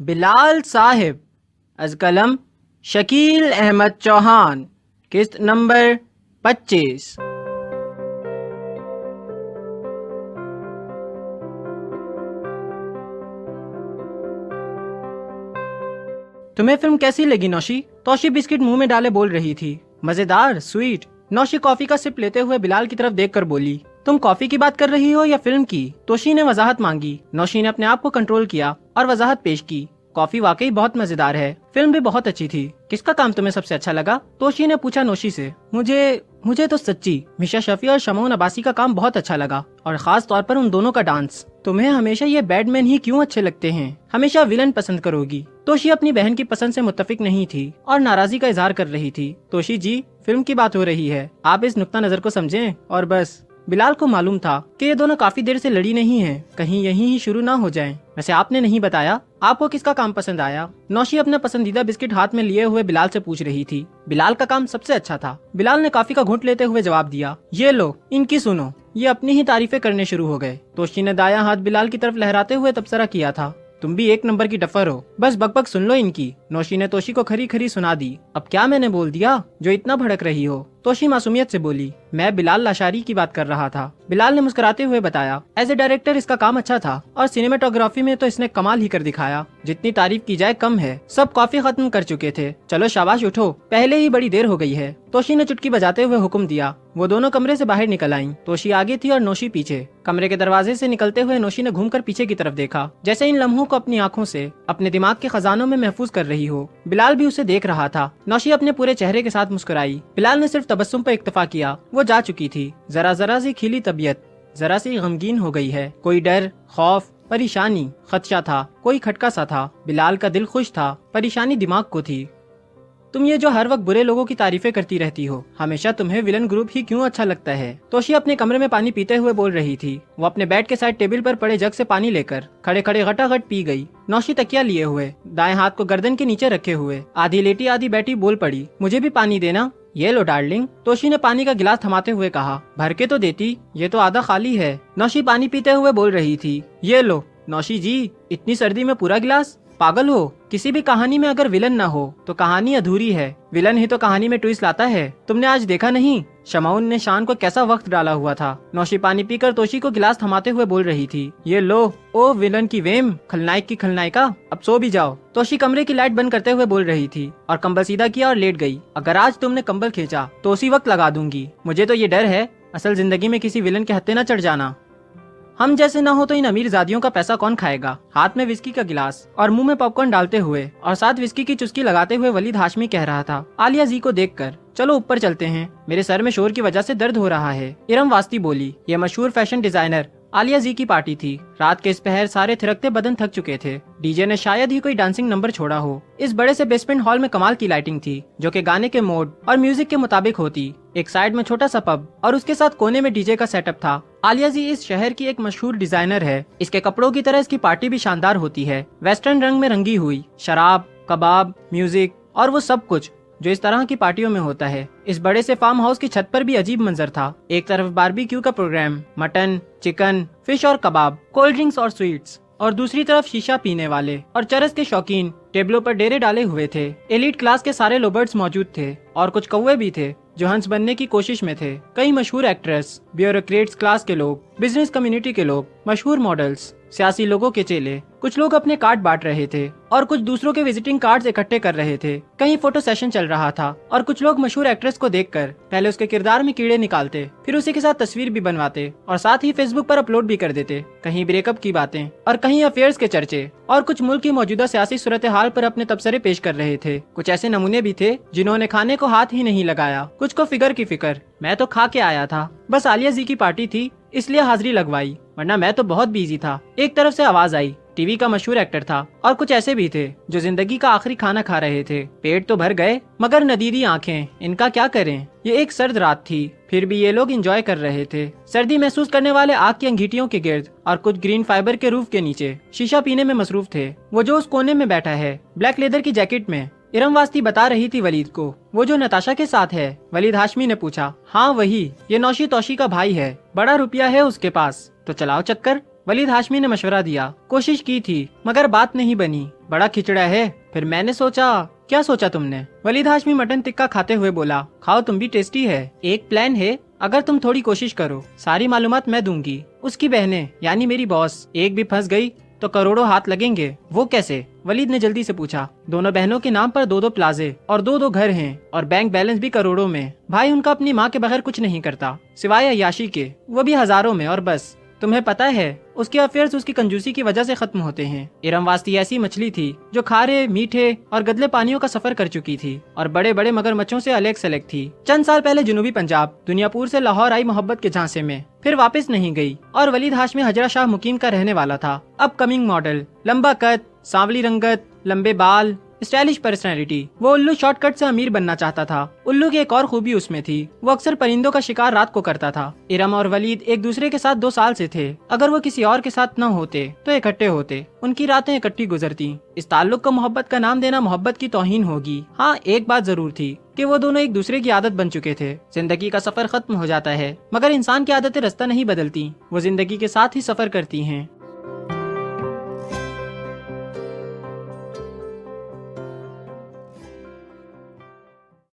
बिलाल साहिब, अज कलम शकील अहमद चौहान, किस्त नंबर 25। तुम्हें फिल्म कैसी लगी नौशी? तोशी बिस्किट मुंह में डाले बोल रही थी। मजेदार, स्वीट। नौशी कॉफी का सिप लेते हुए बिलाल की तरफ देखकर बोली, तुम कॉफी की बात कर रही हो या फिल्म की? तोशी ने वजाहत मांगी। नौशी ने अपने आप को कंट्रोल किया और वजाहत पेश की। कॉफी वाकई बहुत मजेदार है, फिल्म भी बहुत अच्छी थी। किसका काम तुम्हें सबसे अच्छा लगा? तोशी ने पूछा नौशी से। मुझे तो सच्ची मिशा शफी और शमौन अब्बासी का काम बहुत अच्छा लगा, और खास तौर पर उन दोनों का डांस। तुम्हें हमेशा ये बैडमैन ही क्यों अच्छे लगते हैं? हमेशा विलन पसंद करोगी। तोशी अपनी बहन की पसंद से मुत्तफिक नहीं थी और नाराजगी का इजहार कर रही थी। तोशी जी, फिल्म की बात हो रही है, आप इस नुक्ता नजर को समझें और बस। बिलाल को मालूम था कि ये दोनों काफी देर से लड़ी नहीं हैं, कहीं यहीं ही शुरू ना हो जाएं। वैसे आपने नहीं बताया, आपको किसका काम पसंद आया? नौशी अपना पसंदीदा बिस्किट हाथ में लिए हुए बिलाल से पूछ रही थी। बिलाल का काम सबसे अच्छा था। बिलाल ने कॉफी का घूंट लेते हुए जवाब दिया। ये लो, इनकी सुनो। ये अपनी ही तारीफें करने शुरू हो गए। तोशी ने दायां हाथ बिलाल की तरफ लहराते हुए तबसरा किया था। तुम भी एक नंबर की डफर हो, बस बकबक सुन लो इनकी। नौशी ने तोशी को खरी खरी सुना दी। अब क्या मैंने बोल दिया जो इतना भड़क रही हो? तोशी मासूमियत से बोली, मैं बिलाल लाशारी की बात कर रहा था। बिलाल ने मुस्कुराते हुए बताया, एज ए डायरेक्टर इसका काम अच्छा था और सिनेमेटोग्राफी में तो इसने कमाल ही कर दिखाया। जितनी तारीफ की जाए कम है। सब कॉफी खत्म कर चुके थे, चलो शाबाश उठो, पहले ही बड़ी देर हो गई है। तोशी ने चुटकी बजाते हुए हुक्म दिया। वो दोनों कमरे से बाहर निकल आईं। तोशी आगे थी और नौशी पीछे। कमरे के दरवाजे से निकलते हुए नौशी ने घूमकर पीछे की तरफ देखा, जैसे इन लम्हों को अपनी आंखों से अपने दिमाग के खजानों में महफूज कर रही हो। बिलाल भी उसे देख रहा था। नौशी अपने पूरे चेहरे के साथ मुस्कुराई। बिलाल ने सिर्फ तबस्सुम पर इक्तफा किया। वो जा चुकी थी। जरा जरा सी खिली तबीयत जरा सी गमगीन हो गई है। कोई डर, खौफ, परेशानी, खदशा था, कोई खटका सा था। बिलाल का दिल खुश था, परेशानी दिमाग को थी। तुम ये जो हर वक्त बुरे लोगों की तारीफें करती रहती हो, हमेशा तुम्हें विलन ग्रुप ही क्यों अच्छा लगता है? तोशी अपने कमरे में पानी पीते हुए बोल रही थी। वो अपने बेड के साइड टेबल पर पड़े जग से पानी लेकर खड़े खड़े घटाघट पी गई। नौशी तकिया लिए हुए, दाएं हाथ को गर्दन के नीचे रखे हुए, आधी लेटी आधी बैठी बोल पड़ी, मुझे भी पानी देना। ये लो डार्लिंग। तोशी ने पानी का गिलास थमाते हुए कहा। भर के तो देती, ये तो आधा खाली है। नौशी पानी पीते हुए बोल रही थी। ये लो। नौशी जी, इतनी सर्दी में पूरा गिलास? पागल हो? किसी भी कहानी में अगर विलन ना हो तो कहानी अधूरी है। विलन ही तो कहानी में ट्विस्ट लाता है। तुमने आज देखा नहीं शमाउन ने शान को कैसा वक्त डाला हुआ था? नौशी पानी पीकर तोशी को गिलास थमाते हुए बोल रही थी। ये लो। ओ विलन की वेम, खलनायक की खलनायिका, अब सो भी जाओ। तोशी कमरे की लाइट बंद करते हुए बोल रही थी और कंबल सीधा किया और लेट गई। अगर आज तुमने कंबल खींचा तो उसी वक्त लगा दूंगी। मुझे तो ये डर है असल जिंदगी में किसी विलन के हत्थे न चढ़ जाना। हम जैसे ना हो तो इन अमीर जादियों का पैसा कौन खाएगा? हाथ में विस्की का गिलास और मुंह में पॉपकॉर्न डालते हुए और साथ विस्की की चुस्की लगाते हुए वलीद हाशमी कह रहा था आलिया जी को देखकर, चलो ऊपर चलते हैं, मेरे सर में शोर की वजह से दर्द हो रहा है। इरम वास्ती बोली। ये मशहूर फैशन डिजाइनर आलिया जी की पार्टी थी। रात के इस पहर सारे थिरकते बदन थक चुके थे। डीजे ने शायद ही कोई डांसिंग नंबर छोड़ा हो। इस बड़े से बेसमेंट हॉल में कमाल की लाइटिंग थी, जो कि गाने के मोड और म्यूजिक के मुताबिक होती। एक साइड में छोटा सा पब और उसके साथ कोने में डीजे का सेटअप था। आलिया जी इस शहर की एक मशहूर डिजाइनर है। इसके कपड़ों की तरह इसकी पार्टी भी शानदार होती है, वेस्टर्न रंग में रंगी हुई। शराब, कबाब, म्यूजिक और वो सब कुछ जो इस तरह की पार्टियों में होता है। इस बड़े से फार्म हाउस की छत पर भी अजीब मंजर था। एक तरफ बारबेक्यू का प्रोग्राम, मटन, चिकन, फिश और कबाब, कोल्ड ड्रिंक्स और स्वीट्स, और दूसरी तरफ शीशा पीने वाले और चरस के शौकीन टेबलों पर डेरे डाले हुए थे। एलीट क्लास के सारे लोबर्ट्स मौजूद थे और कुछ कौवे भी थे जो हंस बनने की कोशिश में थे। कई मशहूर एक्ट्रेस, ब्यूरोक्रेट्स क्लास के लोग, बिजनेस कम्युनिटी के लोग, मशहूर मॉडल्स, सियासी लोगों के चेले। कुछ लोग अपने कार्ड बांट रहे थे और कुछ दूसरों के विजिटिंग कार्ड्स इकट्ठे कर रहे थे। कहीं फोटो सेशन चल रहा था और कुछ लोग मशहूर एक्ट्रेस को देखकर पहले उसके किरदार में कीड़े निकालते, फिर उसी के साथ तस्वीर भी बनवाते और साथ ही फेसबुक पर अपलोड भी कर देते। कहीं ब्रेकअप की बातें और कहीं अफेयर्स के चर्चे, और कुछ मुल्क की मौजूदा सियासी सूरत हाल पर अपने तबसरे पेश कर रहे थे। कुछ ऐसे नमूने भी थे जिन्होंने खाने को हाथ ही नहीं लगाया, कुछ को फिगर की फिक्र। मैं तो खा के आया था, बस आलिया जी की पार्टी थी इसलिए हाजिरी लगवाई, वरना मैं तो बहुत बिजी था। एक तरफ से आवाज आई, टीवी का मशहूर एक्टर था, और कुछ ऐसे भी थे जो जिंदगी का आखिरी खाना खा रहे थे। पेट तो भर गए मगर नदीदी आंखें, इनका क्या करें। ये एक सर्द रात थी, फिर भी ये लोग एंजॉय कर रहे थे। सर्दी महसूस करने वाले आग की अंगीठियों के गिर्द और कुछ ग्रीन फाइबर के रूफ के नीचे शीशा पीने में मसरूफ थे। वो जो उस कोने में बैठा है ब्लैक लेदर की जैकेट में, इरम वास्ती बता रही थी वलीद को। वो जो नताशा के साथ है? वलीद हाशमी ने पूछा। हाँ वही, ये नौशी तौशी का भाई है, बड़ा रुपया है उसके पास, तो चलाओ चक्कर। वलीद हाशमी ने मशवरा दिया। कोशिश की थी मगर बात नहीं बनी। बड़ा खिचड़ा है। फिर मैंने सोचा, क्या सोचा तुमने? वलीद हाशमी मटन टिक्का खाते हुए बोला, खाओ तुम भी, टेस्टी है। एक प्लान है, अगर तुम थोड़ी कोशिश करो सारी मालूमात मैं दूंगी। उसकी बहनें यानी मेरी बॉस एक भी फंस गई तो करोड़ों हाथ लगेंगे। वो कैसे? वलीद ने जल्दी से पूछा। दोनों बहनों के नाम पर 2-2 प्लाजे और 2-2 घर हैं और बैंक बैलेंस भी करोड़ों में। भाई उनका अपनी माँ के बगैर कुछ नहीं करता सिवाय अय्याशी के, वो भी हजारों में। और बस तुम्हें पता है उसके अफेयर्स उसकी कंजूसी की वजह से खत्म होते हैं। इरम वास्ती ऐसी मछली थी जो खारे, मीठे और गदले पानियों का सफर कर चुकी थी और बड़े बड़े मगरमच्छों से अलग सलग थी। चंद साल पहले जनूबी पंजाब दुनियापुर से लाहौर आई मोहब्बत के झांसे में, फिर वापस नहीं गई और वलीद हाशमी हजरा शाह मुकीम का रहने वाला था। अपकमिंग मॉडल, लंबा कद, सांवली रंगत, लंबे बाल, स्टाइलिश पर्सनैलिटी। वो उल्लू शॉर्टकट से अमीर बनना चाहता था। उल्लू की एक और खूबी उसमें थी, वो अक्सर परिंदों का शिकार रात को करता था। इरम और वलीद एक दूसरे के साथ 2 साल से थे। अगर वो किसी और के साथ न होते तो इकट्ठे होते, उनकी रातें इकट्ठी गुजरती। इस ताल्लुक को मोहब्बत का नाम देना मोहब्बत की तौहीन होगी। हाँ, एक बात जरूर थी कि वो दोनों एक दूसरे की आदत बन चुके थे। जिंदगी का सफर खत्म हो जाता है मगर इंसान की आदतें रास्ता नहीं बदलती, वो जिंदगी के साथ ही सफर करती हैं।